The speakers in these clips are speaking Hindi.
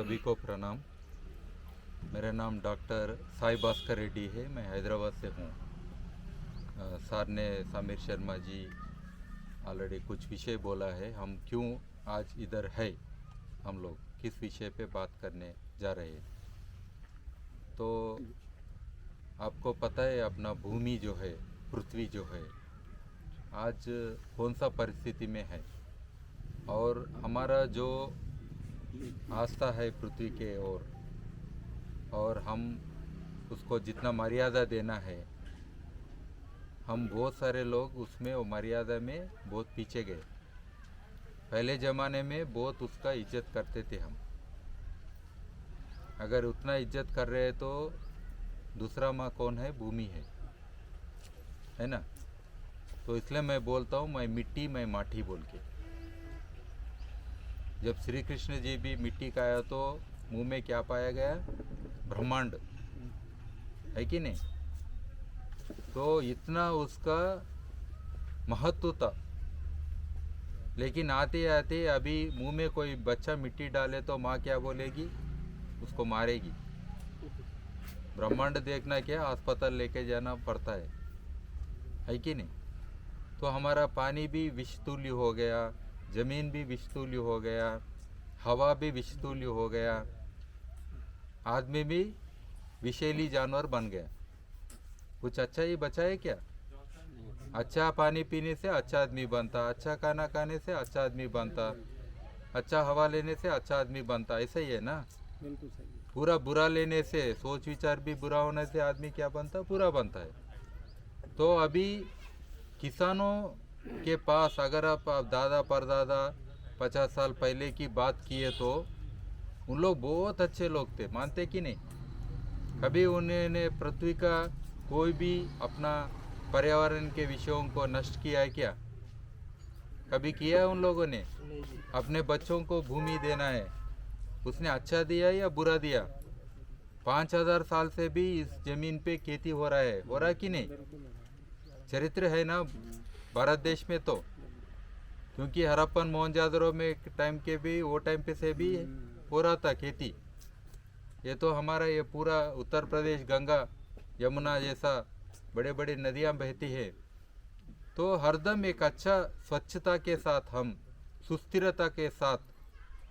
सभी को प्रणाम। मेरा नाम डॉक्टर साई भास्कर रेड्डी है। मैं हैदराबाद से हूँ। सर ने समीर शर्मा जी ऑलरेडी कुछ विषय बोला है। हम क्यों आज इधर है, हम लोग किस विषय पे बात करने जा रहे हैं। तो आपको पता है अपना भूमि जो है, पृथ्वी जो है, आज कौन सा परिस्थिति में है, और हमारा जो आस्था है पृथ्वी के ओर, और हम उसको जितना मर्यादा देना है, हम बहुत सारे लोग उसमें वो मर्यादा में बहुत पीछे गए। पहले ज़माने में बहुत उसका इज्जत करते थे हम। अगर उतना इज्जत कर रहे हैं तो दूसरा माँ कौन है? भूमि है ना। तो इसलिए मैं बोलता हूँ मैं मिट्टी मैं माटी बोल के। जब श्री कृष्ण जी भी मिट्टी का आया तो मुंह में क्या पाया गया? ब्रह्मांड, है कि नहीं। तो इतना उसका महत्व था। लेकिन आते आते अभी मुंह में कोई बच्चा मिट्टी डाले तो माँ क्या बोलेगी? उसको मारेगी। ब्रह्मांड देखना क्या, अस्पताल लेके जाना पड़ता है कि नहीं। तो हमारा पानी भी विषतुल्य हो गया, ज़मीन भी विषतुल्य हो गया, हवा भी विषतुल्य हो गया, आदमी भी विषैली जानवर बन गया। कुछ अच्छा ही बचा है क्या? अच्छा पानी पीने से अच्छा आदमी बनता, अच्छा खाना खाने से अच्छा आदमी बनता, अच्छा हवा लेने से अच्छा आदमी बनता, ऐसा ही है ना। बिल्कुल सही है। पूरा बुरा लेने से, सोच विचार भी बुरा होने से आदमी क्या बनता? बुरा बनता है। तो अभी किसानों के पास अगर आप दादा परदादा 50 साल पहले की बात किए तो उन लोग बहुत अच्छे लोग थे, मानते कि नहीं। कभी उन्होंने पृथ्वी का कोई भी अपना पर्यावरण के विषयों को नष्ट किया है क्या? कभी किया है उन लोगों ने? अपने बच्चों को भूमि देना है, उसने अच्छा दिया या बुरा दिया? 5000 साल से भी इस जमीन पे खेती हो रहा है कि नहीं। चरित्र है ना भारत देश में। तो क्योंकि हड़प्पन मोहनजोदड़ो में टाइम के भी वो टाइम पे से भी हो रहा था खेती। ये तो हमारा ये पूरा उत्तर प्रदेश गंगा यमुना जैसा बड़े बड़े नदियाँ बहती है। तो हरदम एक अच्छा स्वच्छता के साथ, हम सुस्थिरता के साथ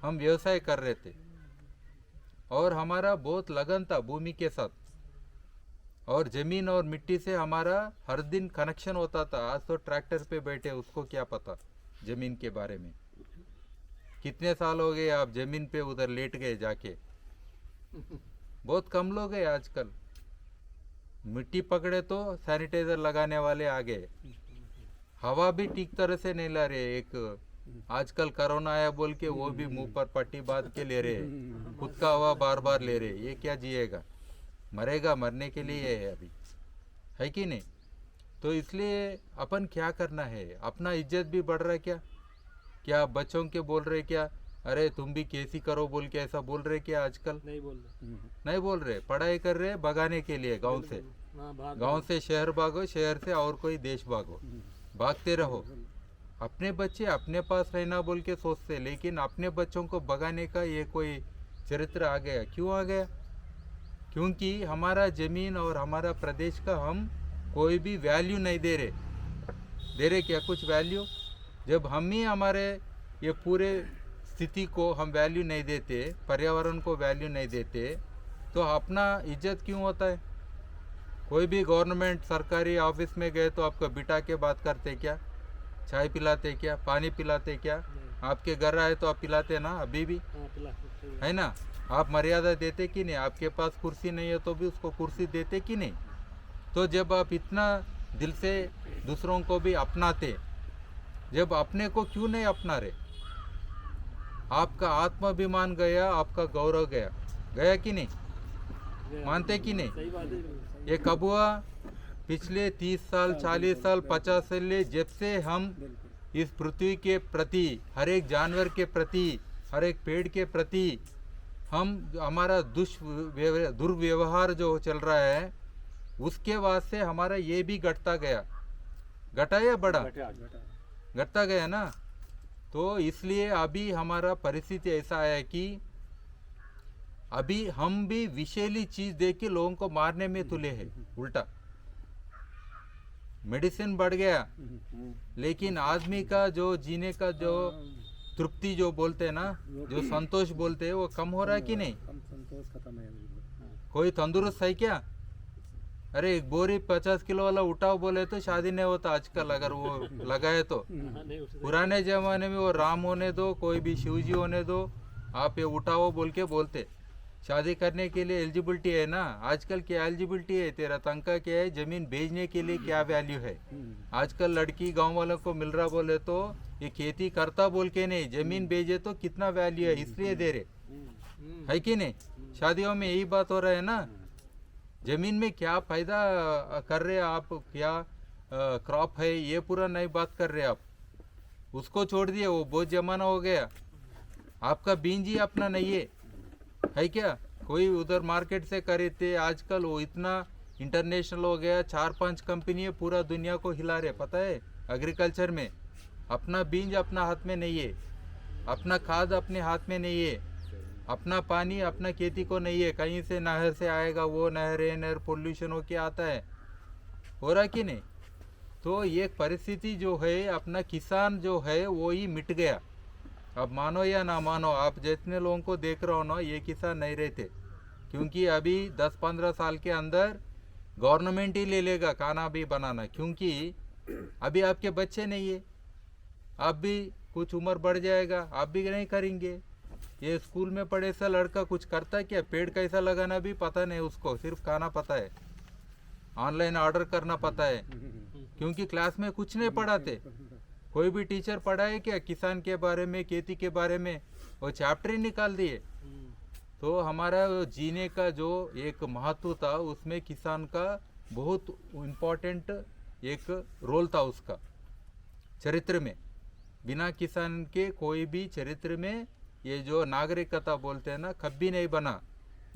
हम व्यवसाय कर रहे थे, और हमारा बहुत लगन था भूमि के साथ, और ज़मीन और मिट्टी से हमारा हर दिन कनेक्शन होता था। आज तो ट्रैक्टर पे बैठे, उसको क्या पता ज़मीन के बारे में। कितने साल हो गए आप ज़मीन पे उधर लेट गए जाके? बहुत कम लोग हैं आजकल। मिट्टी पकड़े तो सैनिटाइजर लगाने वाले आ गए। हवा भी ठीक तरह से नहीं ला रहे। एक आजकल कोरोना आया बोल के वो भी मुंह पर पट्टी बांध के ले रहे, खुद का हवा बार बार ले रहे। ये क्या जिएगा? मरेगा, मरने के लिए है अभी, है कि नहीं। तो इसलिए अपन क्या करना है, अपना इज्जत भी बढ़ रहा है क्या? क्या आप बच्चों के बोल रहे क्या, अरे तुम भी कैसी करो बोल के ऐसा बोल रहे क्या? आजकल नहीं बोल रहे। नहीं बोल रहे। पढ़ाई कर रहे भगाने के लिए गांव से। गांव से शहर भागो, शहर से और कोई देश भागो, भागते रहो। अपने बच्चे अपने पास रहना बोल के सोचते, लेकिन अपने बच्चों को भगाने का ये कोई चरित्र आ गया। क्यों आ गया? क्योंकि हमारा ज़मीन और हमारा प्रदेश का हम कोई भी वैल्यू नहीं दे रहे क्या कुछ वैल्यू? जब हम ही हमारे ये पूरे स्थिति को हम वैल्यू नहीं देते, पर्यावरण को वैल्यू नहीं देते, तो अपना इज्जत क्यों होता है? कोई भी गवर्नमेंट सरकारी ऑफिस में गए तो आपको बिठा के बात करते क्या? चाय पिलाते क्या? पानी पिलाते क्या? आपके घर आए तो आप पिलाते ना, अभी भी है ना। आप मर्यादा देते कि नहीं? आपके पास कुर्सी नहीं है तो भी उसको कुर्सी देते कि नहीं? तो जब आप इतना दिल से दूसरों को भी अपनाते, जब अपने को क्यों नहीं अपना रहे? आपका आत्माभिमान गया, आपका गौरव गया, गया कि नहीं? मानते कि नहीं? सही बात है। ये कब हुआ? पिछले 30 साल 40 साल 50 साल, जब से हम इस पृथ्वी के प्रति, हर एक जानवर के प्रति, हर एक पेड़ के प्रति हम हमारा दुर्व्यवहार जो चल रहा है, उसके वास्ते हमारा ये भी घटता गया। घटा या बड़ा? घटता गया ना। तो इसलिए अभी हमारा परिस्थिति ऐसा है कि अभी हम भी विषैली चीज देख के लोगों को मारने में तुले हैं उल्टा। मेडिसिन बढ़ गया, लेकिन आदमी का जो जीने का जो तृप्ति जो बोलते हैं ना, जो संतोष बोलते हैं, वो कम हो रहा है कि नहीं? संतोष खत्म है बिल्कुल। कोई तंदुरुस्त है क्या? अरे एक बोरी 50 किलो वाला उठाओ बोले तो शादी नहीं होता आजकल, अगर वो लगाए तो। पुराने जमाने में वो राम होने दो, कोई भी शिव जी होने दो, आप ये उठाओ बोल के बोलते। शादी करने के लिए एलिजिबिलिटी है ना। आजकल क्या एलिजिबिलिटी है? तेरा तनख्वाह क्या है, जमीन बेचने के लिए क्या वैल्यू है? आजकल लड़की गांव वालों को मिल रहा बोले तो ये खेती करता बोल के नहीं, जमीन बेचे तो कितना वैल्यू है इसलिए दे रहे, है कि नहीं? शादियों में यही बात हो रहा है ना। जमीन में क्या फायदा कर रहे आप, क्या क्रॉप है, ये पूरा नहीं बात कर रहे आप। उसको छोड़ दिए, वो बहुत जमाना हो गया। आपका बीज ही अपना नहीं है क्या? कोई उधर मार्केट से खरीदते। आजकल वो इतना इंटरनेशनल हो गया, 4-5 कंपनी है पूरा दुनिया को हिला रहे, पता है? एग्रीकल्चर में अपना बीज अपना हाथ में नहीं है, अपना खाद अपने हाथ में नहीं है, अपना पानी अपना खेती को नहीं है, कहीं से नहर से आएगा, वो नहर है, नहर पोल्यूशन होके आता है, हो रहा कि नहीं? तो ये परिस्थिति जो है, अपना किसान जो है वो ही मिट गया। अब मानो या ना मानो, आप जितने लोगों को देख रहे हो ना, ये किसान नहीं रहते, क्योंकि अभी 10-15 साल के अंदर गवर्नमेंट ही ले लेगा खाना भी बनाना, क्योंकि अभी आपके बच्चे नहीं है, आप भी कुछ उम्र बढ़ जाएगा, आप भी नहीं करेंगे। ये स्कूल में पढ़े सा लड़का कुछ करता क्या? पेड़ कैसा लगाना भी पता नहीं उसको, सिर्फ खाना पता है, ऑनलाइन ऑर्डर करना पता है, क्योंकि क्लास में कुछ नहीं पढ़ाते। कोई भी टीचर पढ़ाए क्या किसान के बारे में, खेती के बारे में? वो चैप्टर ही निकाल दिए। तो हमारा जीने का जो एक महत्व था, उसमें किसान का बहुत इम्पोर्टेंट एक रोल था उसका चरित्र में। बिना किसान के कोई भी चरित्र में ये जो नागरिकता बोलते हैं ना, कभी नहीं बना।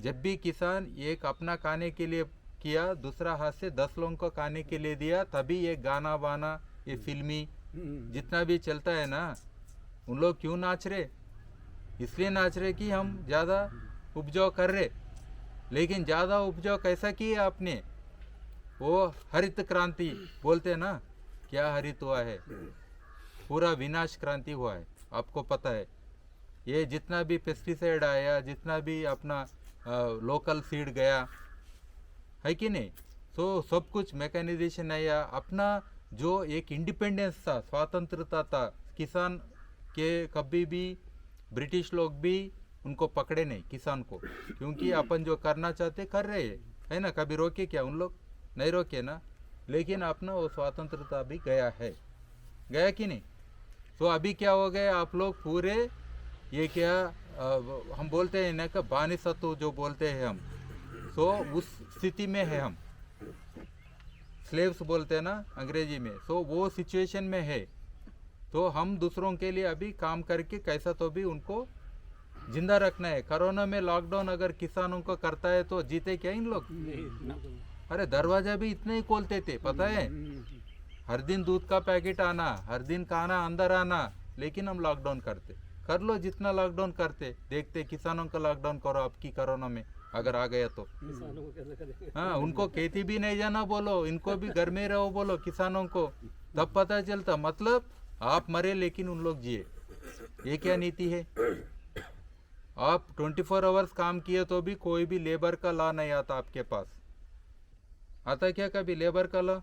जब भी किसान एक अपना खाने के लिए किया, दूसरा हाथ से 10 लोगों को खाने के लिए दिया, तभी ये गाना बाना, ये फिल्मी जितना भी चलता है ना, उन लोग क्यों नाच रहे? इसलिए नाच रहे कि हम ज़्यादा उपजाऊ कर रहे। लेकिन ज़्यादा उपजाऊ कैसा किया आपने? वो हरित क्रांति बोलते हैं ना, क्या हरित हुआ है? पूरा विनाश क्रांति हुआ है, आपको पता है। ये जितना भी पेस्टिसाइड आया, जितना भी अपना लोकल सीड गया, है कि नहीं? तो सब कुछ मैकेनाइजेशन आया। अपना जो एक इंडिपेंडेंस था, स्वतंत्रता था, किसान के कभी भी ब्रिटिश लोग भी उनको पकड़े नहीं, किसान को, क्योंकि अपन जो करना चाहते कर रहे हैं, है ना? कभी रोके क्या? उन लोग नहीं रोके ना। लेकिन अपना वो स्वतंत्रता भी गया है, गया कि नहीं? तो अभी क्या हो गया, आप लोग पूरे ये क्या हम बोलते हैं ना कि बानिसत्व जो बोलते हैं हम, तो उस स्थिति में है हम, स्लेव्स बोलते हैं ना अंग्रेजी में। तो वो सिचुएशन में है। तो हम दूसरों के लिए अभी काम करके कैसा तो भी उनको जिंदा रखना है। कोरोना में लॉकडाउन अगर किसानों को करता है तो जीते क्या इन लोग? अरे दरवाजा भी इतने ही खोलते थे, पता है? हर दिन दूध का पैकेट आना, हर दिन खाना अंदर आना, लेकिन हम लॉकडाउन करते। कर लो जितना लॉकडाउन करते, देखते किसानों का लॉकडाउन करो आपकी कोरोना में अगर आ गया तो। हाँ, उनको खेती भी नहीं जाना बोलो, इनको भी घर में रहो बोलो किसानों को, तब पता चलता। मतलब आप मरे लेकिन उन लोग जिए, ये क्या नीति है? आप 24 आवर्स काम किए तो भी कोई भी लेबर का लॉ नहीं आता आपके पास। आता क्या कभी लेबर का लॉ?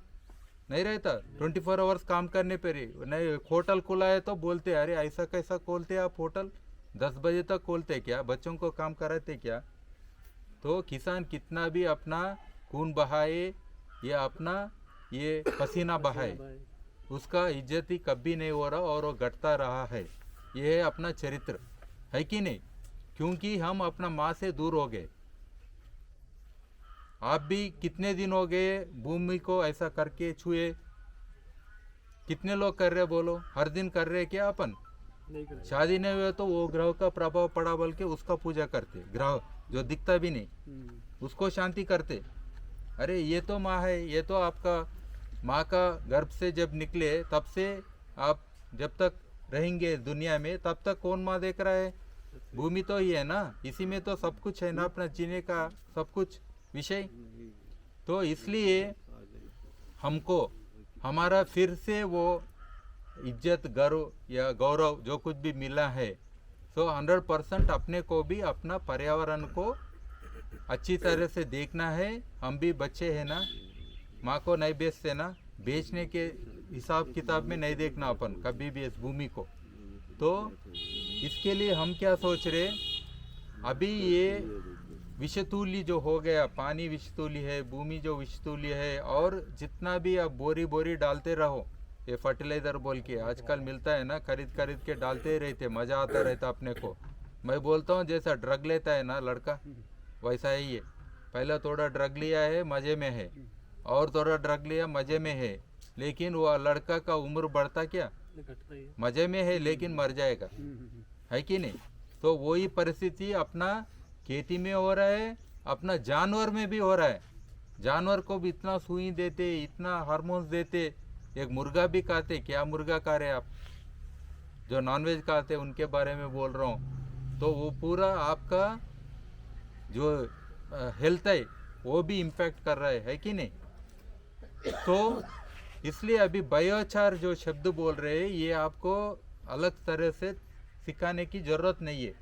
नहीं रहता। 24 आवर्स काम करने पर ही नहीं। होटल खुला है तो बोलते अरे ऐसा कैसा खोलते आप होटल, 10 बजे तक खोलते क्या? बच्चों को काम कराते क्या? तो किसान कितना भी अपना खून बहाए या अपना ये पसीना बहाए, उसका इज्जत ही कभी नहीं हो रहा और वो घटता रहा है। ये है अपना चरित्र, है कि नहीं? क्योंकि हम अपना माँ से दूर हो गए। आप भी कितने दिन हो गए भूमि को ऐसा करके छुए? कितने लोग कर रहे बोलो? हर दिन कर रहे क्या अपन? शादी नहीं हुए तो वो ग्रह का प्रभाव पड़ा बोल के उसका पूजा करते, ग्रह जो दिखता भी नहीं उसको शांति करते। अरे ये तो माँ है, ये तो आपका माँ का गर्भ से जब निकले तब से आप जब तक रहेंगे दुनिया में, तब तक कौन माँ देख रहा है? भूमि तो ही है ना, इसी में तो सब कुछ है ना, अपना जीने का सब कुछ विषय। तो इसलिए हमको हमारा फिर से वो इज्जत गर्व या गौरव जो कुछ भी मिला है, तो 100% अपने को भी अपना पर्यावरण को अच्छी तरह से देखना है। हम भी बच्चे हैं ना, माँ को नहीं बेचते ना, बेचने के हिसाब किताब में नहीं देखना अपन कभी भी इस भूमि को। तो इसके लिए हम क्या सोच रहे, अभी ये विषतूल्य जो हो गया, पानी विषतूल्य है, भूमि जो विषतूल्य है, और जितना भी आप बोरी बोरी डालते रहो, ये फर्टिलाइजर बोल के आजकल मिलता है ना, खरीद खरीद के डालते ही रहते, मज़ा आता रहता अपने को। मैं बोलता हूँ जैसा ड्रग लेता है ना लड़का, वैसा ही है। पहले थोड़ा ड्रग लिया है मज़े में है, और थोड़ा ड्रग लिया मज़े में है, लेकिन वो लड़का का उम्र बढ़ता क्या, मज़े में है लेकिन मर जाएगा, है कि नहीं। तो वही परिस्थिति अपना खेती में हो रहा है, अपना जानवर में भी हो रहा है। जानवर को भी इतना सुई देते, इतना हार्मोन्स देते। एक मुर्गा भी खाते, क्या मुर्गा खा रहे आप, जो नॉनवेज खाते उनके बारे में बोल रहा हूँ। तो वो पूरा आपका जो हेल्थ है वो भी इम्पैक्ट कर रहा है कि नहीं। तो इसलिए अभी बायोचार जो शब्द बोल रहे हैं, ये आपको अलग तरह से सिखाने की ज़रूरत नहीं है।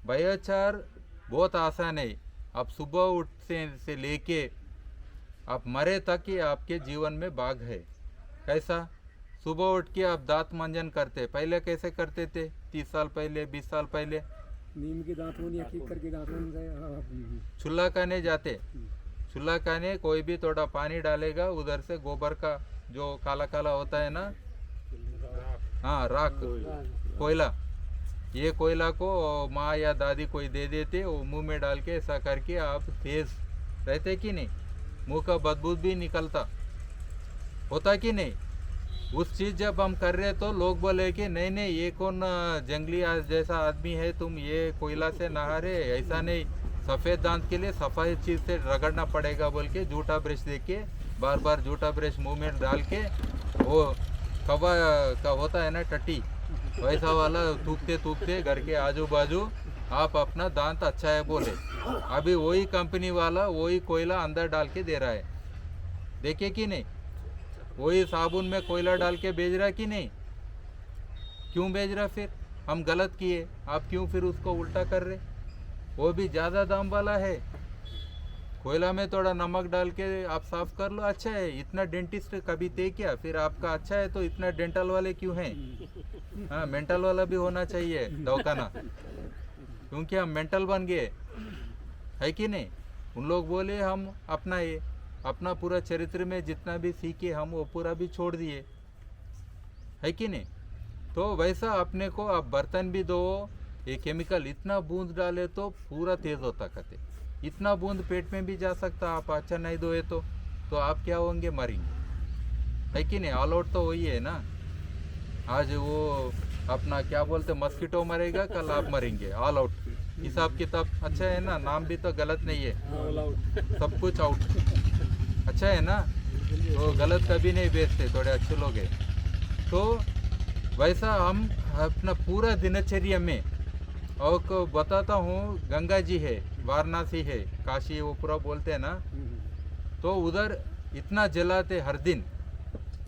बायोचार बहुत आसान है। आप सुबह उठने से लेके आप मरे तक ही आपके जीवन में भाग है। कैसा, सुबह उठ के आप दांत मंजन करते, पहले कैसे करते थे, 30 साल पहले, 20 साल पहले, नीम के दांतों या ठीक करके दांतों से चूल्हा खाने जाते। चूल्हा खाने कोई भी थोड़ा पानी डालेगा, उधर से गोबर का जो काला काला होता है ना, हाँ राख, कोयला, ये कोयला को माँ या दादी कोई दे देते, वो मुंह में डाल के ऐसा करके आप तेज रहते कि नहीं, मुंह का बदबू भी निकलता होता कि नहीं। उस चीज़ जब हम कर रहे तो लोग बोले कि नहीं नहीं ये कौन जंगली जैसा आदमी है, तुम ये कोयला से नहा रहे, ऐसा नहीं, सफ़ेद दांत के लिए सफ़ाई चीज़ से रगड़ना पड़ेगा बोल के झूठा ब्रश दे के, बार बार झूठा ब्रश मुंह में डाल के, वो कवा का होता है ना टट्टी, वैसा वाला थूकते थूकते घर के आजू बाजू आप अपना दांत अच्छा है बोले। अभी वही कंपनी वाला वही कोयला अंदर डाल के दे रहा है, देखिए कि नहीं, वही साबुन में कोयला डाल के बेच रहा कि नहीं। क्यों बेच रहा, फिर हम गलत किए, आप क्यों फिर उसको उल्टा कर रहे। वो भी ज़्यादा दाम वाला है, कोयला में थोड़ा नमक डाल के आप साफ कर लो, अच्छा है। इतना डेंटिस्ट कभी थे क्या, फिर आपका अच्छा है तो इतना डेंटल वाले क्यों हैं। हाँ, मेंटल वाला भी होना चाहिए दवाखाना, क्योंकि हम मेंटल बन गए, है कि नहीं। उन लोग बोले हम अपना ये अपना पूरा चरित्र में जितना भी सीखे हम वो पूरा भी छोड़ दिए, है कि नहीं। तो वैसा अपने को आप बर्तन भी दो, ये केमिकल इतना बूंद डाले तो पूरा तेज़ होता कहते, इतना बूंद पेट में भी जा सकता, आप अच्छा नहीं दोए तो आप क्या होंगे, मरेंगे, है कि नहीं। ऑल आउट तो वही है ना, आज वो अपना क्या बोलते मस्कीटो मरेगा, कल आप मरेंगे, ऑल आउट। हिसाब किताब अच्छा है ना, नाम भी तो गलत नहीं है, सब कुछ आउट अच्छा है ना, तो गलत कभी नहीं बेचते, थोड़े अच्छे लोग हैं। तो वैसा हम अपना पूरा दिनचर्या में, और को बताता हूँ, गंगा जी है, वाराणसी है, काशी वो पूरा बोलते हैं ना, तो उधर इतना जलाते, हर दिन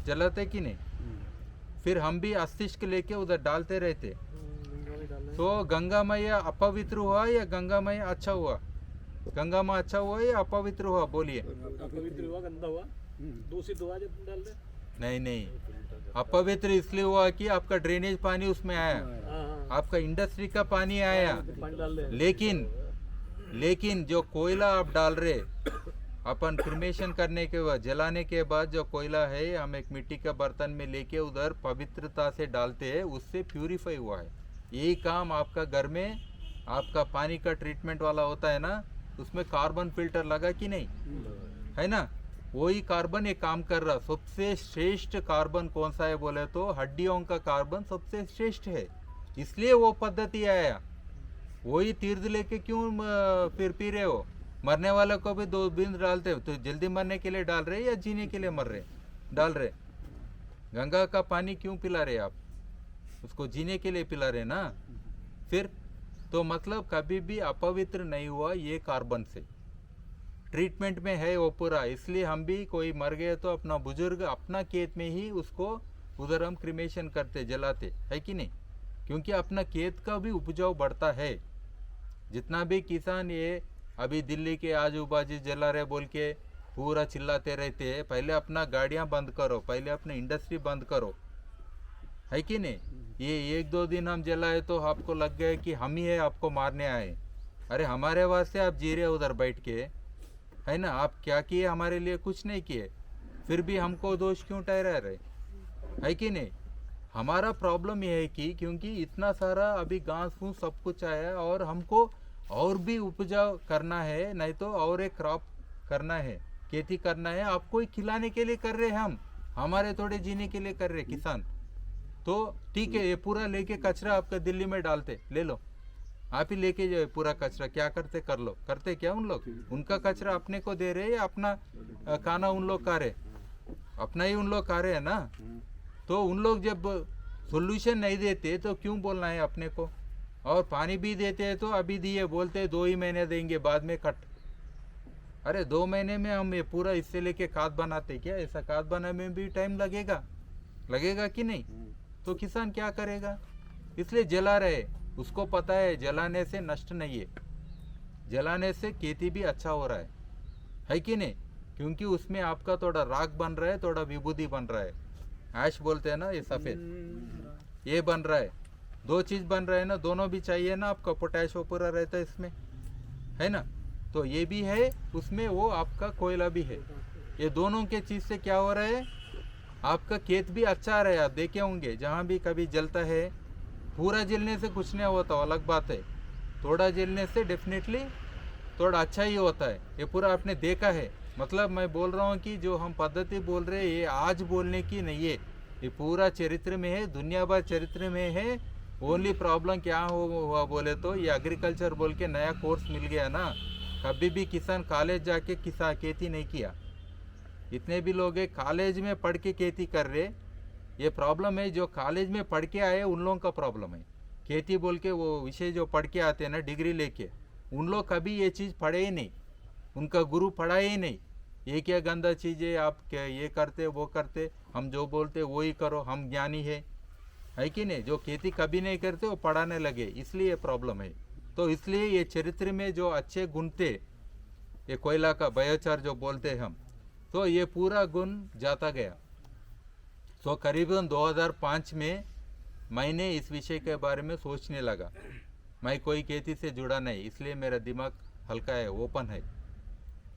जलाते कि नहीं, फिर हम भी अस्तिष्क लेके उधर डालते रहते। तो गंगा मैया अपवित्र हुआ या गंगा मैया अच्छा हुआ, गंगा माँ अच्छा हुआ या अपवित्र हुआ, बोलिए। अपवित्र हुआ, गंदा हुआ, दूषित हुआ जब डाल दे। नहीं नहीं, अपवित्र इसलिए हुआ कि आपका ड्रेनेज पानी उसमें आया, आपका इंडस्ट्री का पानी आया, लेकिन जो कोयला आप डाल रहे, अपन क्रिमेशन करने के बाद, जलाने के बाद जो कोयला है, हम एक मिट्टी का बर्तन में लेके उधर पवित्रता से डालते हैं, उससे प्यूरिफाई हुआ है। यही काम आपका घर में आपका पानी का ट्रीटमेंट वाला होता है ना, उसमें कार्बन फिल्टर लगा कि नहीं, है ना, वही कार्बन ये काम कर रहा। सबसे श्रेष्ठ कार्बन कौन सा है बोले तो हड्डियों का कार्बन सबसे श्रेष्ठ है, इसलिए वो पद्धति आया। वही तीर्थ लेके क्यों फिर पी रहे हो, मरने वाले को भी 2 बूंद डालते हो, तो जल्दी मरने के लिए डाल रहे या जीने के लिए मर रहे डाल रहे। गंगा का पानी क्यों पिला रहे आप, उसको जीने के लिए पिला रहे ना। फिर तो मतलब कभी भी अपवित्र नहीं हुआ ये कार्बन से, ट्रीटमेंट में है वो पूरा। इसलिए हम भी कोई मर गए तो अपना बुजुर्ग अपना खेत में ही उसको उधर हम क्रिमेशन करते, जलाते, है कि नहीं? क्योंकि अपना खेत का भी उपजाऊ बढ़ता है। जितना भी किसान ये अभी दिल्ली के आजू बाजू जला रहे बोल के पूरा चिल्लाते रहते हैं, पहले अपना गाड़ियां बंद करो, पहले अपनी इंडस्ट्री बंद करो, है कि नहीं? ये 1-2 दिन हम जलाए तो आपको लग गए कि हम ही है आपको मारने आए। अरे हमारे वास्ते आप जी रहे उधर बैठ के, है ना? आप क्या किए हमारे लिए? कुछ नहीं किए, फिर भी हमको दोष क्यों ठहरा रहे, है कि नहीं? हमारा प्रॉब्लम ये है कि क्योंकि इतना सारा अभी घास फूस सब कुछ आया और हमको और भी उपजाऊ करना है, नहीं तो और एक क्रॉप करना है, खेती करना है। आपको ही खिलाने के लिए कर रहे हैं हम, हमारे थोड़े जीने के लिए कर रहे किसान। तो ठीक है, ये पूरा लेके कचरा आपका दिल्ली में डालते, ले लो, आप ही लेके जाओ पूरा कचरा, क्या करते कर लो। करते क्या उन लोग? उनका कचरा अपने को दे रहे या अपना खाना उन लोग खा रहे? अपना ही उन लोग खा रहे हैं ना। तो उन लोग जब सोल्यूशन नहीं देते तो क्यों बोलना है अपने को? और पानी भी देते हैं तो अभी दिए, बोलते हैं 2 ही महीने देंगे, बाद में कट। अरे 2 महीने में हम ये पूरा इससे लेके खाद बनाते क्या? ऐसा खाद बनाने में भी टाइम लगेगा कि नहीं? तो किसान क्या करेगा? इसलिए जला रहे, उसको पता है जलाने से नष्ट नहीं है, जलाने से खेती भी अच्छा हो रहा है कि नहीं? क्योंकि उसमें आपका थोड़ा राख बन रहा है, थोड़ा विभूति बन रहा है, ऐश बोलते हैं ना, ये सफ़ेद, ये बन रहा है। 2 चीज़ बन रहा है ना, दोनों भी चाहिए ना आपका, पोटैश वो पूरा रहता है इसमें, है ना? तो ये भी है उसमें, वो आपका कोयला भी है। ये दोनों के चीज़ से क्या हो रहा है? आपका खेत भी अच्छा आ रहा है। आप देखे होंगे जहाँ भी कभी जलता है, पूरा जलने से कुछ नहीं होता, अलग बात है, थोड़ा जलने से डेफिनेटली थोड़ा अच्छा ही होता है। ये पूरा आपने देखा है। मतलब मैं बोल रहा हूँ कि जो हम पद्धति बोल रहे हैं ये आज बोलने की नहीं है, ये पूरा चरित्र में है, दुनिया भर चरित्र में है। ओनली प्रॉब्लम क्या हुआ बोले तो ये एग्रीकल्चर बोल के नया कोर्स मिल गया ना। कभी भी किसान कॉलेज जाके खेती नहीं किया, इतने भी लोग हैं कॉलेज में पढ़ के खेती कर रहे। ये प्रॉब्लम है, जो कॉलेज में पढ़ के आए उन लोगों का प्रॉब्लम है। खेती बोल के वो विषय जो पढ़ के आते हैं ना, डिग्री लेके, उन लोग कभी ये चीज़ पढ़े ही नहीं, उनका गुरु पढ़ाए ही नहीं। ये क्या गंदा चीज़ है, आप क्या ये करते वो करते, हम जो बोलते वो ही करो, हम ज्ञानी है कि नहीं? जो खेती कभी नहीं करते वो पढ़ाने लगे, इसलिए ये प्रॉब्लम है। तो इसलिए ये चरित्र में जो अच्छे गुण थे, ये कोयला का बायोचार जो बोलते हैं हम, तो ये पूरा गुण जाता गया। तो करीबन 2005 में मैंने इस विषय के बारे में सोचने लगा। मैं कोई खेती से जुड़ा नहीं, इसलिए मेरा दिमाग हल्का है, ओपन है,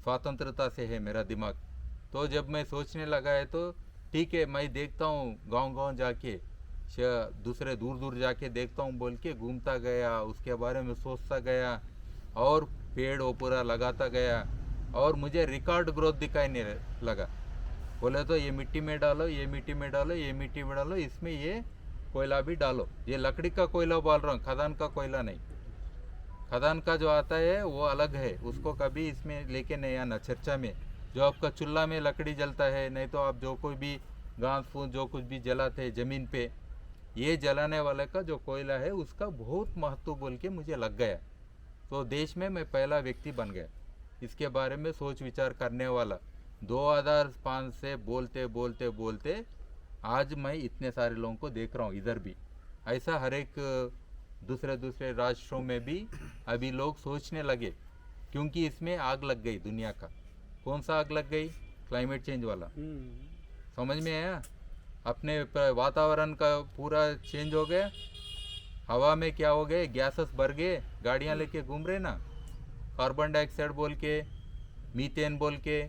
स्वतंत्रता से है मेरा दिमाग। तो जब मैं सोचने लगा है तो ठीक है, मैं देखता हूँ गांव-गांव जाके, दूसरे दूर दूर जाके देखता हूँ बोल के घूमता गया, उसके बारे में सोचता गया और पेड़ वो पूरा लगाता गया। और मुझे रिकॉर्ड ग्रोथ दिखाई नहीं लगा। बोले तो ये मिट्टी में डालो, ये मिट्टी में डालो, ये मिट्टी में डालो, इसमें ये कोयला भी डालो। ये लकड़ी का कोयला बोल रहा हूँ, खदान का कोयला नहीं। खदान का जो आता है वो अलग है, उसको कभी इसमें लेके नहीं आना चर्चा में। जो आपका चूल्हा में लकड़ी जलता है, नहीं तो आप जो कोई भी घास फूस जो कुछ भी जलाते हैं ज़मीन पे, ये जलाने वाले का जो कोयला है उसका बहुत महत्व बोल के मुझे लग गया। तो देश में मैं पहला व्यक्ति बन गया इसके बारे में सोच विचार करने वाला। 2005 से बोलते बोलते बोलते आज मैं इतने सारे लोगों को देख रहा हूँ इधर भी। ऐसा हर एक दूसरे राष्ट्रों में भी अभी लोग सोचने लगे, क्योंकि इसमें आग लग गई दुनिया का। कौन सा आग लग गई? क्लाइमेट चेंज वाला। समझ में आया? अपने वातावरण का पूरा चेंज हो गया। हवा में क्या हो गए? गैसेस भर गए, गाड़ियाँ लेके घूम रहे ना, कार्बन डाइऑक्साइड बोल के, मीथेन बोल के,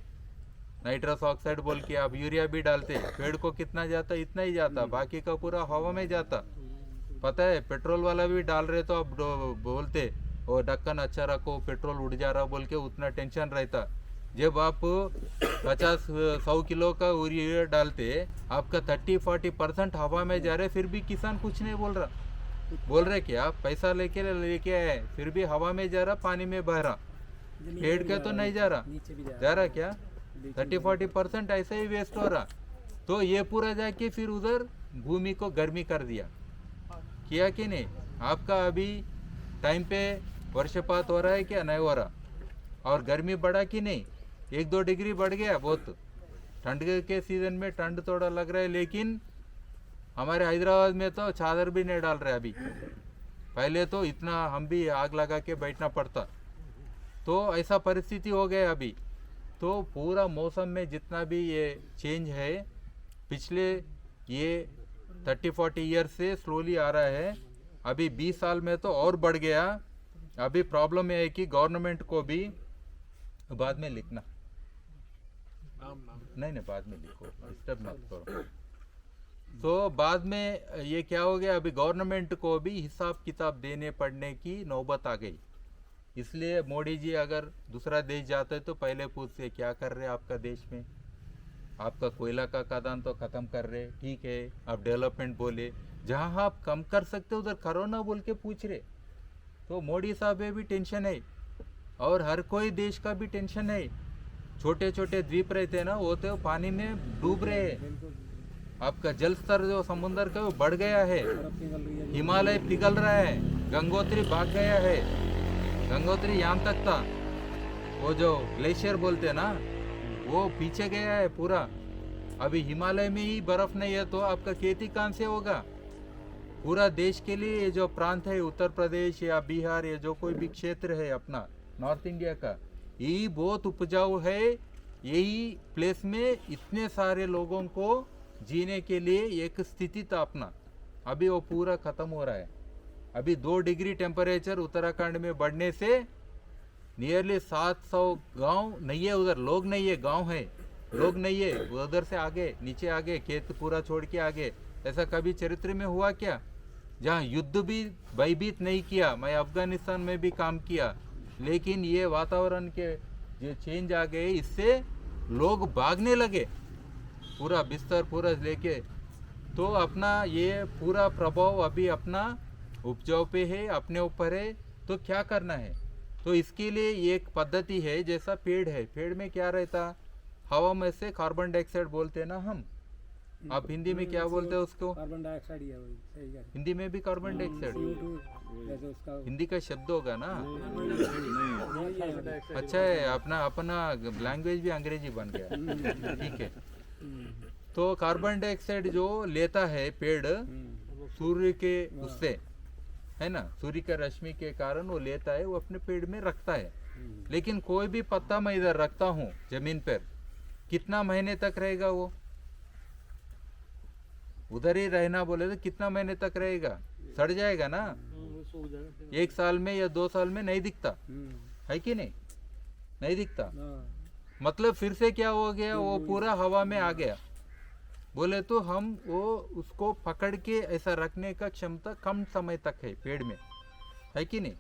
नाइट्रस ऑक्साइड बोल के। अब यूरिया भी डालते, पेड़ को कितना जाता? इतना ही जाता, बाकी का पूरा हवा में जाता। पता है पेट्रोल वाला भी डाल रहे तो अब बोलते वो ढक्कन अच्छा रखो, पेट्रोल उड़ जा रहा बोल के उतना टेंशन रहता। जब आप 50-100 किलो का यूरिया डालते, आपका 30-40% हवा में जा रहे, फिर भी किसान कुछ नहीं बोल रहा। बोल रहे क्या पैसा लेके आए, फिर भी हवा में जा रहा, पानी में बह रहा, पेड़ के तो नहीं जा रहा क्या? 30-40% ऐसा ही वेस्ट हो रहा। तो ये पूरा जाके फिर उधर भूमि को गर्मी कर दिया, किया कि नहीं? आपका अभी टाइम पे वर्षपात हो रहा है क्या, नहीं हो रहा। और गर्मी बढ़ा कि नहीं, 1-2 डिग्री बढ़ गया बहुत। ठंड के सीज़न में ठंड थोड़ा लग रहा है, लेकिन हमारे हैदराबाद में तो चादर भी नहीं डाल रहे अभी। पहले तो इतना हम भी आग लगा के बैठना पड़ता, तो ऐसा परिस्थिति हो गया अभी। तो पूरा मौसम में जितना भी ये चेंज है पिछले ये 30-40 ईयर से स्लोली आ रहा है। अभी 20 साल में तो और बढ़ गया। अभी प्रॉब्लम ये है कि गवर्नमेंट को भी, बाद में लिखना, नहीं बाद में लिखो, डिस्टर्ब मत करो। तो बाद में ये क्या हो गया, अभी गवर्नमेंट को भी हिसाब किताब देने पड़ने की नौबत आ गई। इसलिए मोदी जी अगर दूसरा देश जाते तो पहले पूछते क्या कर रहे आपका देश में, आपका कोयला का खदान तो ख़त्म कर रहे, ठीक है आप डेवलपमेंट बोले, जहाँ आप कम कर सकते उधर करो ना बोल के पूछ रहे। तो मोदी साहब में भी टेंशन है और हर कोई देश का भी टेंशन है। छोटे छोटे द्वीप रहते हैं ना, वो तो पानी में डूब रहे हैं। आपका जल स्तर जो समुद्र का वो बढ़ गया है, हिमालय पिघल रहा है, गंगोत्री भाग गया है। गंगोत्री यहाँ तक था, वो जो ग्लेशियर बोलते हैं ना, वो पीछे गया है पूरा। अभी हिमालय में ही बर्फ नहीं है तो आपका खेती कहाँ से होगा। पूरा देश के लिए ये जो प्रांत है, उत्तर प्रदेश या बिहार, ये जो कोई भी क्षेत्र है अपना नॉर्थ इंडिया का, यही बहुत उपजाऊ है। यही प्लेस में इतने सारे लोगों को जीने के लिए एक स्थिति था अपना, अभी वो पूरा खत्म हो रहा है। अभी 2 डिग्री टेम्परेचर उत्तराखंड में बढ़ने से नियरली 700 गांव नहीं है उधर, लोग नहीं है, गांव है, लोग नहीं है। उधर से आगे नीचे आगे खेत पूरा छोड़ के आगे। ऐसा कभी चरित्र में हुआ क्या, जहाँ युद्ध भी भयभीत नहीं किया। मैं अफगानिस्तान में भी काम किया, लेकिन ये वातावरण के जो चेंज आ गए, इससे लोग भागने लगे, पूरा बिस्तर पूरा लेके। तो अपना ये पूरा प्रभाव अभी अपना उपजाऊ पे है, अपने ऊपर है। तो क्या करना है, तो इसके लिए एक पद्धति है, जैसा पेड़ है, पेड़ में क्या रहता, हवा में से कार्बन डाइऑक्साइड बोलते हैं ना हम, आप हिंदी में क्या बोलते हैं उसको, कार्बन डाइऑक्साइड ही है वही, सही है। हिंदी में भी कार्बन डाइऑक्साइड CO2 जैसे उसका हिंदी का शब्द होगा ना। वही है। अच्छा है, अपना अपना लैंग्वेज भी अंग्रेजी बन गया, ठीक है। तो कार्बन डाइऑक्साइड जो लेता है पेड़ सूर्य के उससे, है ना, सूर्य का रश्मि के कारण वो लेता है, वो अपने पेड़ में रखता है। लेकिन कोई भी पत्ता मैं इधर रखता हूँ जमीन पर, कितना महीने तक रहेगा वो, उधर ही रहना बोले तो कितना महीने तक रहेगा, सड़ जाएगा ना। 1 साल में या 2 साल में नहीं दिखता है कि नहीं, नहीं दिखता। मतलब फिर से क्या हो गया, वो पूरा हवा में आ गया। बोले तो हम वो उसको पकड़ के ऐसा रखने का क्षमता कम समय तक है पेड़ में, है कि नहीं।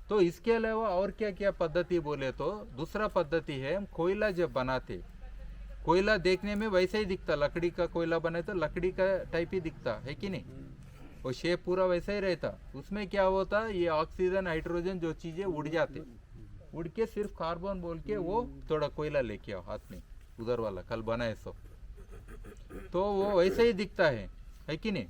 तो इसके अलावा और क्या क्या पद्धति बोले तो दूसरा पद्धति है, हम कोयला जब बनाते, कोयला देखने में वैसे ही दिखता, लकड़ी का कोयला बने तो लकड़ी का टाइप ही दिखता है कि नहीं, वो शेप पूरा वैसा ही रहता। उसमें क्या होता, ये ऑक्सीजन हाइड्रोजन जो चीज़ें उड़ जाते, उड़ के सिर्फ कार्बन बोल के वो थोड़ा कोयला लेके आओ हाथ में, उधर वाला कल बनाए सो, तो वो वैसे ही दिखता है कि नहीं।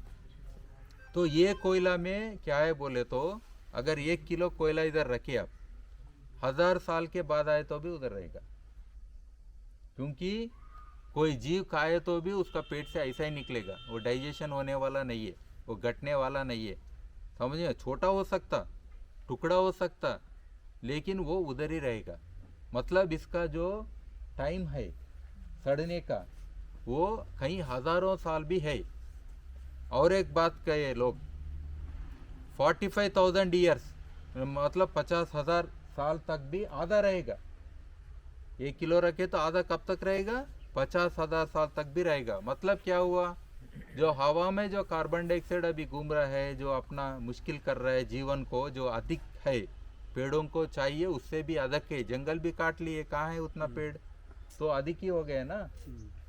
तो ये कोयला में क्या है बोले तो, अगर 1 किलो कोयला इधर रखे आप, 1000 साल के बाद आए तो भी उधर रहेगा, क्योंकि कोई जीव खाए तो भी उसका पेट से ऐसा ही निकलेगा, वो डाइजेशन होने वाला नहीं है, वो घटने वाला नहीं है, समझिए। छोटा हो सकता, टुकड़ा हो सकता, लेकिन वो उधर ही रहेगा। मतलब इसका जो टाइम है सड़ने का, वो कहीं हजारों साल भी है। और एक बात कहे लोग, 45,000 ईयर्स, मतलब 50,000 साल तक भी आधा रहेगा। 1 किलो रखे तो आधा कब तक रहेगा, 50,000 साल तक भी रहेगा। मतलब क्या हुआ, जो हवा में जो कार्बन डाइऑक्साइड अभी घूम रहा है, जो अपना मुश्किल कर रहा है जीवन को, जो अधिक है, पेड़ों को चाहिए उससे भी अधिक है, जंगल भी काट लिए, कहाँ है उतना पेड़, तो अधिक ही हो गया ना।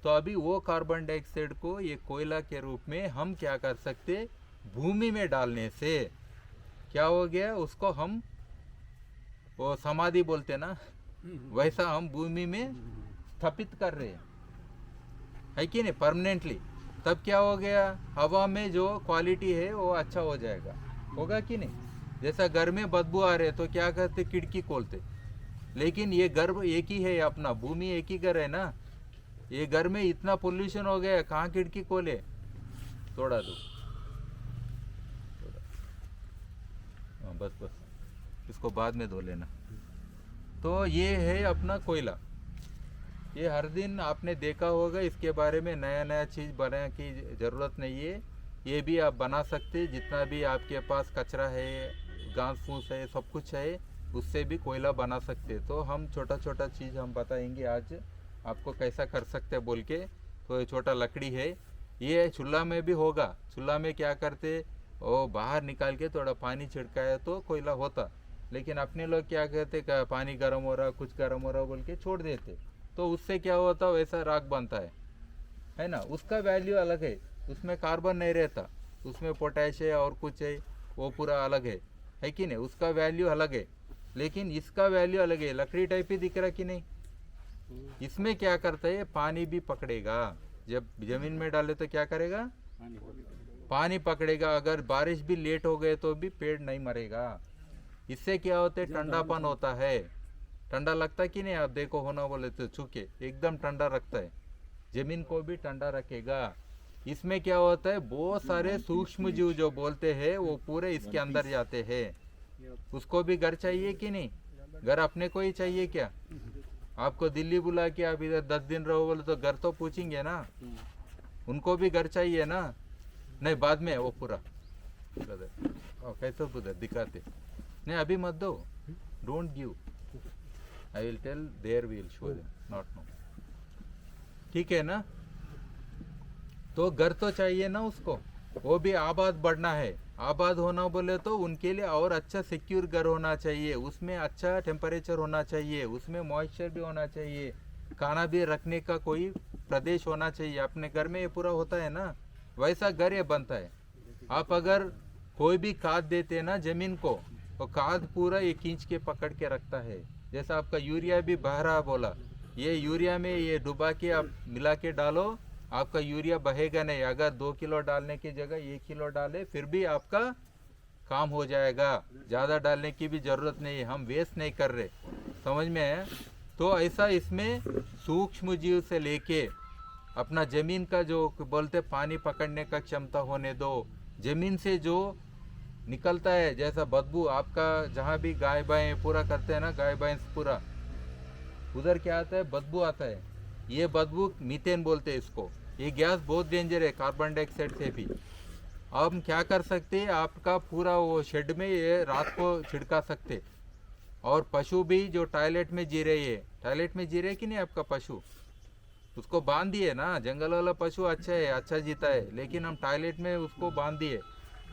तो अभी वो कार्बन डाइऑक्साइड को ये कोयला के रूप में हम क्या कर सकते, भूमि में डालने से क्या हो गया, उसको हम वो समाधि बोलते ना, वैसा हम भूमि में स्थापित कर रहे हैं, है कि नहीं, परमानेंटली। तब क्या हो गया, हवा में जो क्वालिटी है वो अच्छा हो जाएगा, होगा कि नहीं। जैसा घर में बदबू आ रहे तो क्या करते, खिड़की खोलते। लेकिन ये घर एक ही है, अपना भूमि एक ही घर है ना, ये घर में इतना पोल्यूशन हो गया, कहाँ खिड़की खोले, तोड़ा दो। हाँ, बस बस, इसको बाद में धो लेना। तो ये है अपना कोयला, ये हर दिन आपने देखा होगा, इसके बारे में नया नया चीज़ बनाने की ज़रूरत नहीं है, ये भी आप बना सकते। जितना भी आपके पास कचरा है, घास फूस है, सब कुछ है, उससे भी कोयला बना सकते। तो हम छोटा छोटा चीज़ हम बताएंगे आज आपको कैसा कर सकते हैं बोल के। तो ये छोटा लकड़ी है, ये चूल्हा में भी होगा। चूल्हा में क्या करते, वो बाहर निकाल के थोड़ा पानी छिड़काया तो कोयला होता। लेकिन अपने लोग क्या कहते, पानी गर्म हो रहा, कुछ गर्म हो रहा बोल के छोड़ देते, तो उससे क्या होता, वैसा राख बनता है ना। उसका वैल्यू अलग है, उसमें कार्बन नहीं रहता, उसमें पोटैश है और कुछ है, वो पूरा अलग है कि नहीं, उसका वैल्यू अलग है। लेकिन इसका वैल्यू अलग है, लकड़ी टाइप ही दिख रहा कि नहीं। इसमें क्या करता है, पानी भी पकड़ेगा। जब जमीन में डाले तो क्या करेगा, पानी पकड़ेगा। अगर बारिश भी लेट हो गए तो भी पेड़ नहीं मरेगा। इससे क्या होता है, ठंडापन होता है। ठंडा लगता है कि नहीं, आप देखो होना बोले तो छूके एकदम ठंडा रखता है, जमीन को भी ठंडा रखेगा। इसमें क्या होता है, बहुत सारे सूक्ष्म जीव जो बोलते हैं वो पूरे इसके अंदर जाते हैं। उसको भी घर चाहिए कि नहीं, घर अपने को ही चाहिए क्या। आपको दिल्ली बुला के आप इधर 10 दिन रहो बोले तो घर तो पूछेंगे ना, उनको भी घर चाहिए ना। नहीं बाद में वो पूरा कैसे उधर दिखाते नहीं, अभी मत दो, don't give, I will tell there will show them not no, ठीक है ना। तो घर तो चाहिए ना उसको, वो भी आबाद बढ़ना है। आबाद होना बोले तो उनके लिए और अच्छा सिक्योर घर होना चाहिए, उसमें अच्छा टेम्परेचर होना चाहिए, उसमें मॉइस्चर भी होना चाहिए, खाना भी रखने का कोई प्रदेश होना चाहिए। अपने घर में ये पूरा होता है ना, वैसा घर ये बनता है। आप अगर कोई भी खाद देते हैं ना जमीन को, तो खाद पूरा ये खींच के पकड़ के रखता है। जैसा आपका यूरिया भी बह रहा बोला, ये यूरिया में ये डुबा के आप मिला के डालो, आपका यूरिया बहेगा नहीं। अगर 2 किलो डालने की जगह 1 किलो डाले फिर भी आपका काम हो जाएगा, ज़्यादा डालने की भी ज़रूरत नहीं है। हम वेस्ट नहीं कर रहे, समझ में है। तो ऐसा इसमें सूक्ष्म जीव से लेके अपना ज़मीन का जो बोलते पानी पकड़ने का क्षमता होने दो, ज़मीन से जो निकलता है जैसा बदबू आपका, जहाँ भी गाय भैंस पूरा करते हैं ना, गाय भैंस पूरा उधर क्या आता है, बदबू आता है। ये बदबू मीथेन बोलते हैं इसको। ये गैस बहुत डेंजर है कार्बन डाइऑक्साइड से भी। अब हम क्या कर सकते हैं, आपका पूरा वो शेड में ये रात को छिड़का सकते। और पशु भी जो टॉयलेट में जी रही है, टॉयलेट में जी रहे कि नहीं आपका पशु, उसको बांध दिए ना। जंगल वाला पशु अच्छा है, अच्छा जीता है, लेकिन हम टॉयलेट में उसको बांध दिए,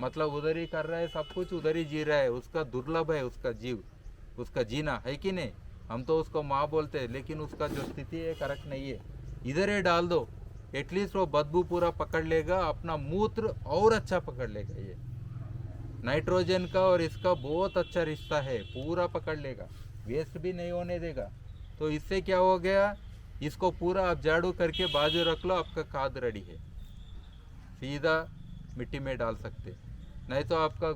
मतलब उधर ही कर रहा है, सब कुछ उधर ही जी रहा है। उसका दुर्लभ है उसका जीव, उसका जीना है कि नहीं। हम तो उसको माँ बोलते हैं, लेकिन उसका जो स्थिति है करेक्ट नहीं है। इधर ही डाल दो, एटलीस्ट वो बदबू पूरा पकड़ लेगा, अपना मूत्र और अच्छा पकड़ लेगा। ये नाइट्रोजन का और इसका बहुत अच्छा रिश्ता है, पूरा पकड़ लेगा, वेस्ट भी नहीं होने देगा। तो इससे क्या हो गया, इसको पूरा आप झाड़ू करके बाजू रख लो, आपका खाद रेडी है, सीधा मिट्टी में डाल सकते। नहीं तो आपका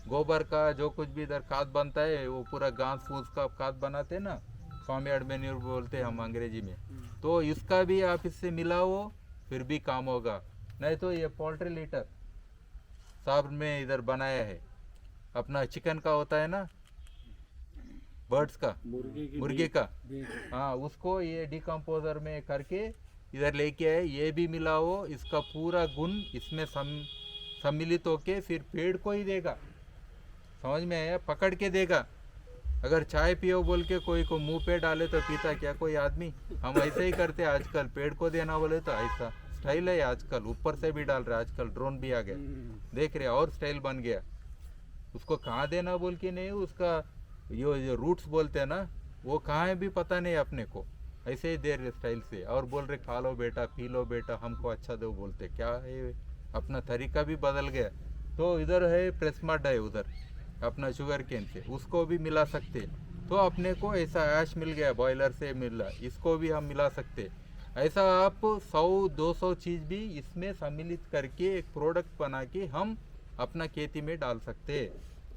गोबर का जो कुछ भी इधर खाद बनता है, वो पूरा घास फूस का खाद बनाते हैं ना, फार्म यार्ड मैन्योर बोलते हैं हम अंग्रेजी में। तो इसका भी आप इससे मिलाओ, फिर भी काम होगा। नहीं तो ये पोल्ट्री लीटर साहब में इधर बनाया है, अपना चिकन का होता है ना, बर्ड्स का, मुर्गे का, हाँ, उसको ये डिकम्पोजर में करके इधर लेके आए। ये भी मिलाओ, इसका पूरा गुण इसमें सम्मिलित होके फिर पेड़ को ही देगा, समझ में आया, पकड़ के देगा। अगर चाय पियो बोल के कोई को मुंह पे डाले तो पीता क्या कोई आदमी। हम ऐसे ही करते हैं आजकल, पेड़ को देना बोले तो ऐसा स्टाइल है आजकल, ऊपर से भी डाल रहे, आजकल ड्रोन भी आ गया, देख रहे, और स्टाइल बन गया। उसको कहाँ देना बोल के नहीं, उसका जो रूट्स बोलते हैं ना, वो कहाँ है भी पता नहीं अपने को, ऐसे ही दे रहे स्टाइल से, और बोल रहे खा लो बेटा, पी लो बेटा, हमको अच्छा दो बोलते। क्या है, अपना तरीका भी बदल गया। तो इधर है प्रेसमड है, उधर अपना शुगर केन से, उसको भी मिला सकते। तो अपने को ऐसा ऐश मिल गया, बॉयलर से मिल रहा, इसको भी हम मिला सकते। ऐसा आप 100-200 चीज़ भी इसमें सम्मिलित करके एक प्रोडक्ट बना के हम अपना खेती में डाल सकते।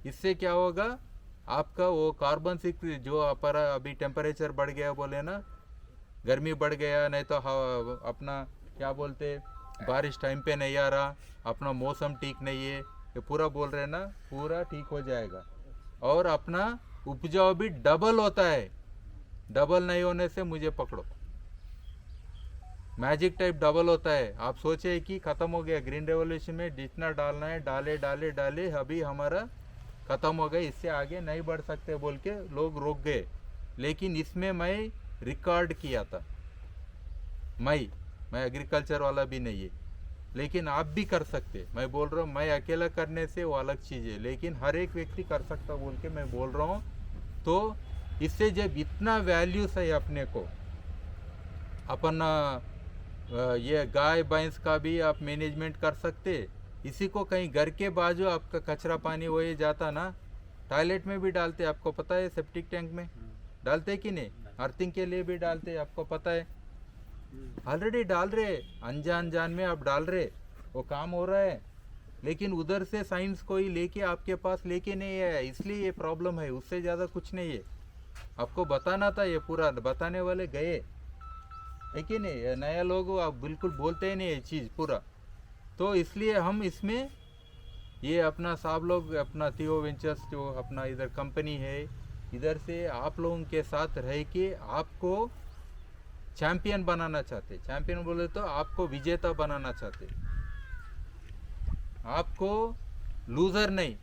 इससे क्या होगा, आपका वो कार्बन सिक्वेस्ट जो अभी टेम्परेचर बढ़ गया बोले ना, गर्मी बढ़ गया, नहीं तो अपना क्या बोलते, बारिश टाइम पे नहीं आ रहा, अपना मौसम ठीक नहीं है, ये पूरा बोल रहे ना, पूरा ठीक हो जाएगा। और अपना उपजाऊ भी डबल होता है। डबल नहीं होने से मुझे पकड़ो, मैजिक टाइप डबल होता है। आप सोचे कि खत्म हो गया ग्रीन रेवोल्यूशन में जितना डालना है डाले डाले डाले, अभी हमारा खत्म हो गया, इससे आगे नहीं बढ़ सकते बोल के लोग रोक गए। लेकिन इसमें मैं रिकॉर्ड किया था, मैं एग्रीकल्चर वाला भी नहीं है, लेकिन आप भी कर सकते। मैं बोल रहा हूँ, मैं अकेला करने से वो अलग चीज़ है, लेकिन हर एक व्यक्ति कर सकता बोल के मैं बोल रहा हूँ। तो इससे जब इतना वैल्यूज है अपने को, अपन ये गाय भैंस का भी आप मैनेजमेंट कर सकते। इसी को कहीं घर के बाजू आपका कचरा पानी वही जाता ना, टॉयलेट में भी डालते, आपको पता है, सेप्टिक टैंक में डालते कि नहीं, अर्थिंग के लिए भी डालते, आपको पता है, ऑलरेडी डाल रहे, अनजान जान में आप डाल रहे, वो काम हो रहा है। लेकिन उधर से साइंस कोई लेके आपके पास लेके नहीं आया, इसलिए ये प्रॉब्लम है, उससे ज़्यादा कुछ नहीं है। आपको बताना था, ये पूरा बताने वाले गए है कि नहीं, ये नया लोग आप बिल्कुल बोलते ही नहीं ये चीज़ पूरा। तो इसलिए हम इसमें ये अपना साहब लोग, अपना थियो वेंचर्स जो अपना इधर कंपनी है, इधर से आप लोगों के साथ रह के आपको चैंपियन बनाना चाहते। चैंपियन बोले तो आपको विजेता बनाना चाहते, आपको लूजर नहीं।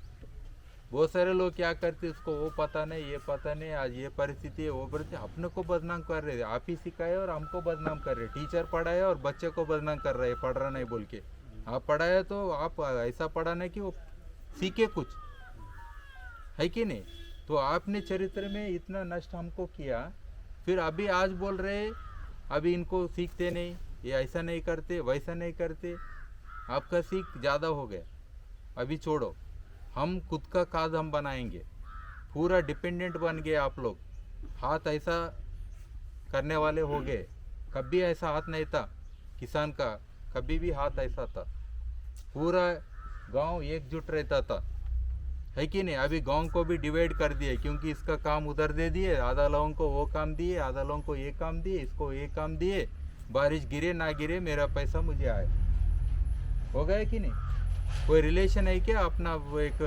बहुत सारे लोग क्या करते, उसको वो पता नहीं, ये पता नहीं, आज ये परिस्थिति है, वो परिस्थिति, अपने को बदनाम कर रहे, आप ही सिखाए और हमको बदनाम कर रहे। टीचर पढ़ाए और बच्चे को बदनाम कर रहे, पढ़ रहा नहीं बोल के। आप पढ़ाए तो आप ऐसा पढ़ाना कि वो सीखे कुछ, है कि नहीं। तो आपने चरित्र में इतना नष्ट हमको किया, फिर अभी आज बोल रहे अभी इनको सीखते नहीं, ये ऐसा नहीं करते, वैसा नहीं करते। आपका सीख ज़्यादा हो गया, अभी छोड़ो। हम खुद का खाद हम बनाएंगे, पूरा डिपेंडेंट बन गए आप लोग। हाथ ऐसा करने वाले हो गए, कभी ऐसा हाथ नहीं था किसान का, कभी भी हाथ ऐसा था, पूरा गांव एकजुट रहता था, है कि नहीं। अभी गांव को भी डिवाइड कर दिए, क्योंकि इसका काम उधर दे दिए, आधा लोगों को वो काम दिए, आधा लोगों को ये काम दिए, इसको ये काम दिए, बारिश गिरे ना गिरे मेरा पैसा मुझे आए। हो गया कि नहीं। कोई रिलेशन है क्या अपना, वो एक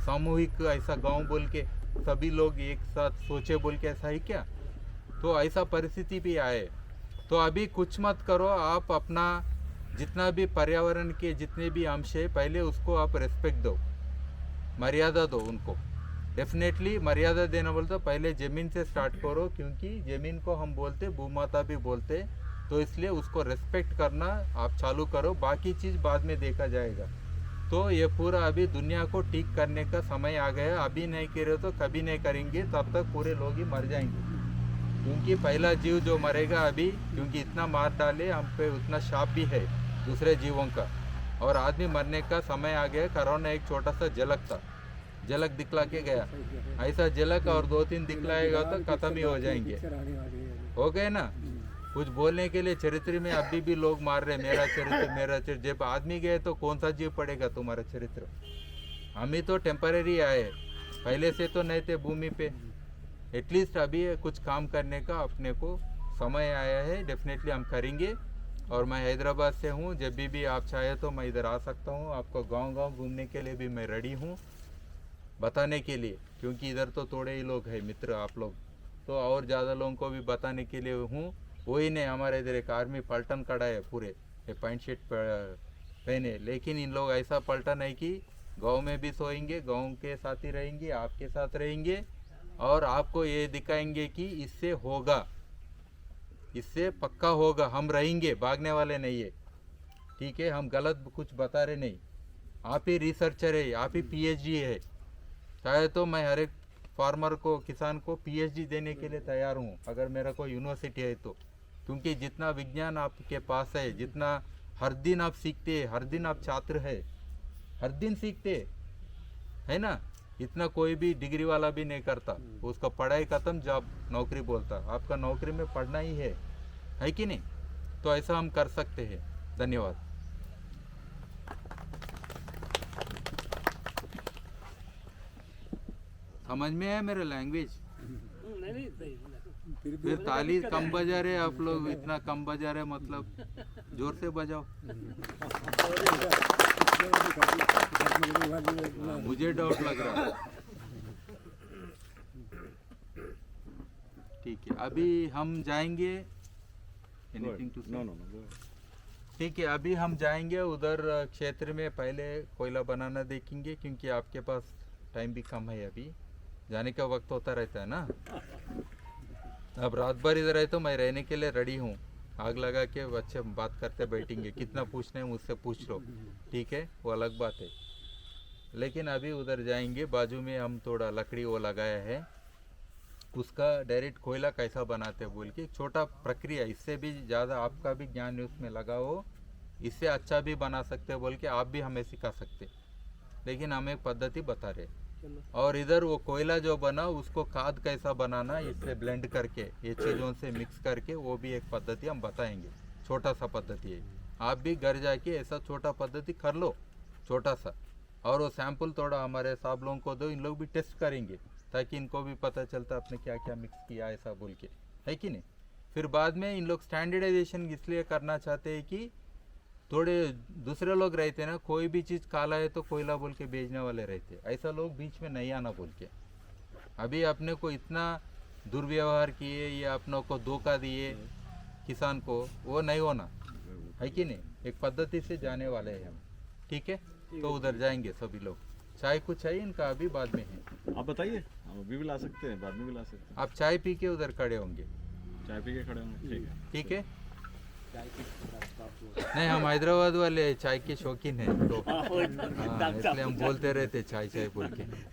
सामूहिक ऐसा गांव बोल के सभी लोग एक साथ सोचे बोल के, ऐसा है क्या। तो ऐसा परिस्थिति भी आए। तो अभी कुछ मत करो, आप अपना जितना भी पर्यावरण के जितने भी अंश है, पहले उसको आप रेस्पेक्ट दो, मर्यादा दो उनको। डेफिनेटली मर्यादा देना बोलते तो पहले ज़मीन से स्टार्ट करो, क्योंकि ज़मीन को हम बोलते भूमाता भी बोलते, तो इसलिए उसको रेस्पेक्ट करना आप चालू करो, बाकी चीज़ बाद में देखा जाएगा। तो ये पूरा अभी दुनिया को ठीक करने का समय आ गया। अभी नहीं करे तो कभी नहीं करेंगे, तब तक पूरे लोग ही मर जाएंगे। क्योंकि पहला जीव जो मरेगा अभी, क्योंकि इतना मार डाले हम पे, उतना शाप भी है दूसरे जीवों का, और आदमी मरने का समय आ गया। कोरोना एक छोटा सा झलक था, झलक दिखला के गया, ऐसा झलक और 2-3 दिखलाएगा तो खत्म ही हो जाएंगे। हो गए ना। कुछ बोलने के लिए चरित्र में अभी भी लोग मार रहे, मेरा चरित्र मेरा चरित्र। जब आदमी गए तो कौन सा जीव पड़ेगा तुम्हारा चरित्र। हम ही तो टेम्पररी आए, पहले से तो नहीं थे भूमि पे। एटलीस्ट अभी कुछ काम करने का अपने को समय आया है, डेफिनेटली हम करेंगे। और मैं हैदराबाद से हूँ, जब भी आप चाहे तो मैं इधर आ सकता हूँ। आपको गांव-गांव घूमने के लिए भी मैं रेडी हूँ, बताने के लिए, क्योंकि इधर तो थोड़े ही लोग हैं मित्र आप लोग, तो और ज़्यादा लोगों को भी बताने के लिए हूँ। वही नहीं, हमारे इधर एक आर्मी पलटन खड़ा है पूरे, ये पैंट शर्ट पहने, लेकिन इन लोग ऐसा पलटन है कि गांव में भी सोएंगे, गांव के साथ ही रहेंगे, आपके साथ रहेंगे, और आपको ये दिखाएंगे कि इससे होगा, इससे पक्का होगा, हम रहेंगे, भागने वाले नहीं है। ठीक है, हम गलत कुछ बता रहे नहीं। आप ही रिसर्चर है, आप ही पीएचडी है, चाहे तो मैं हर एक फार्मर को, किसान को पीएचडी देने के लिए तैयार हूँ, अगर मेरा कोई यूनिवर्सिटी है तो। क्योंकि जितना विज्ञान आपके पास है, जितना हर दिन आप सीखते हैं, हर दिन आप छात्र है, हर दिन सीखते है ना, इतना कोई भी डिग्री वाला भी नहीं करता। उसका पढ़ाई खत्म, जॉब नौकरी बोलता। आपका नौकरी में पढ़ना ही है कि नहीं। तो ऐसा हम कर सकते हैं। धन्यवाद। समझ में है मेरा लैंग्वेज? नहीं नहीं सही नहीं। फिर भी फिर ताली कम बजा रहे आप लोग, इतना कम बजा रहे मतलब जोर से बजाओ। मुझे डाउट लग रहा है। ठीक है, अभी हम जाएंगे। Anything to say? No, no, no. ठीक है, अभी हम जाएंगे उधर क्षेत्र में, पहले कोयला बनाना देखेंगे क्योंकि आपके पास टाइम भी कम है, अभी जाने का वक्त होता रहता है ना। अब रात भर इधर है तो मैं रहने के लिए रेडी हूँ, आग लगा के अच्छे बात करते बैठेंगे, कितना पूछना है मुझसे पूछ लो, ठीक है, वो अलग बात है। लेकिन अभी उधर जाएंगे, बाजू में हम थोड़ा लकड़ी वो लगाया है, उसका डायरेक्ट कोयला कैसा बनाते हैं बोल के एक छोटा प्रक्रिया, इससे भी ज़्यादा आपका भी ज्ञान उसमें लगा हो, इससे अच्छा भी बना सकते बोल के आप भी हमें सिखा सकते, लेकिन हम एक पद्धति बता रहे। चलो और इधर वो कोयला जो बना उसको खाद कैसा बनाना, इससे ब्लेंड करके ये चीज़ों से मिक्स करके, वो भी एक पद्धति हम बताएंगे, छोटा सा पद्धति है। आप भी घर जाके ऐसा छोटा पद्धति कर लो, छोटा सा, और वो सैंपल थोड़ा हमारे साहब लोगों को दो, इन लोग भी टेस्ट करेंगे ताकि इनको भी पता चलता आपने क्या क्या मिक्स किया ऐसा बोल के, है कि नहीं। फिर बाद में इन लोग स्टैंडर्डाइजेशन इसलिए करना चाहते हैं कि थोड़े दूसरे लोग रहते हैं ना, कोई भी चीज़ काला है तो कोयला बोल के बेचने वाले रहते हैं, ऐसा लोग बीच में नहीं आना बोल के। अभी अपने को इतना दुर्व्यवहार किए या अपनों को धोखा दिए किसान को, वो नहीं होना, है कि नहीं। एक पद्धति से जाने वाले हैं हम, ठीक है। तो उधर जाएंगे सभी लोग। चाय कुछ चाहिए इनका, अभी बाद में है। आप बताइए, हम अभी भी ला सकते हैं, बाद में भी ला सकते हैं। आप चाय पी के उधर खड़े होंगे, चाय पी के खड़े होंगे, ठीक है। ठीक है। नहीं, हम हैदराबाद वाले चाय के शौकीन हैं तो हाँ, इसलिए हम बोलते रहते चाय चाय बोल के।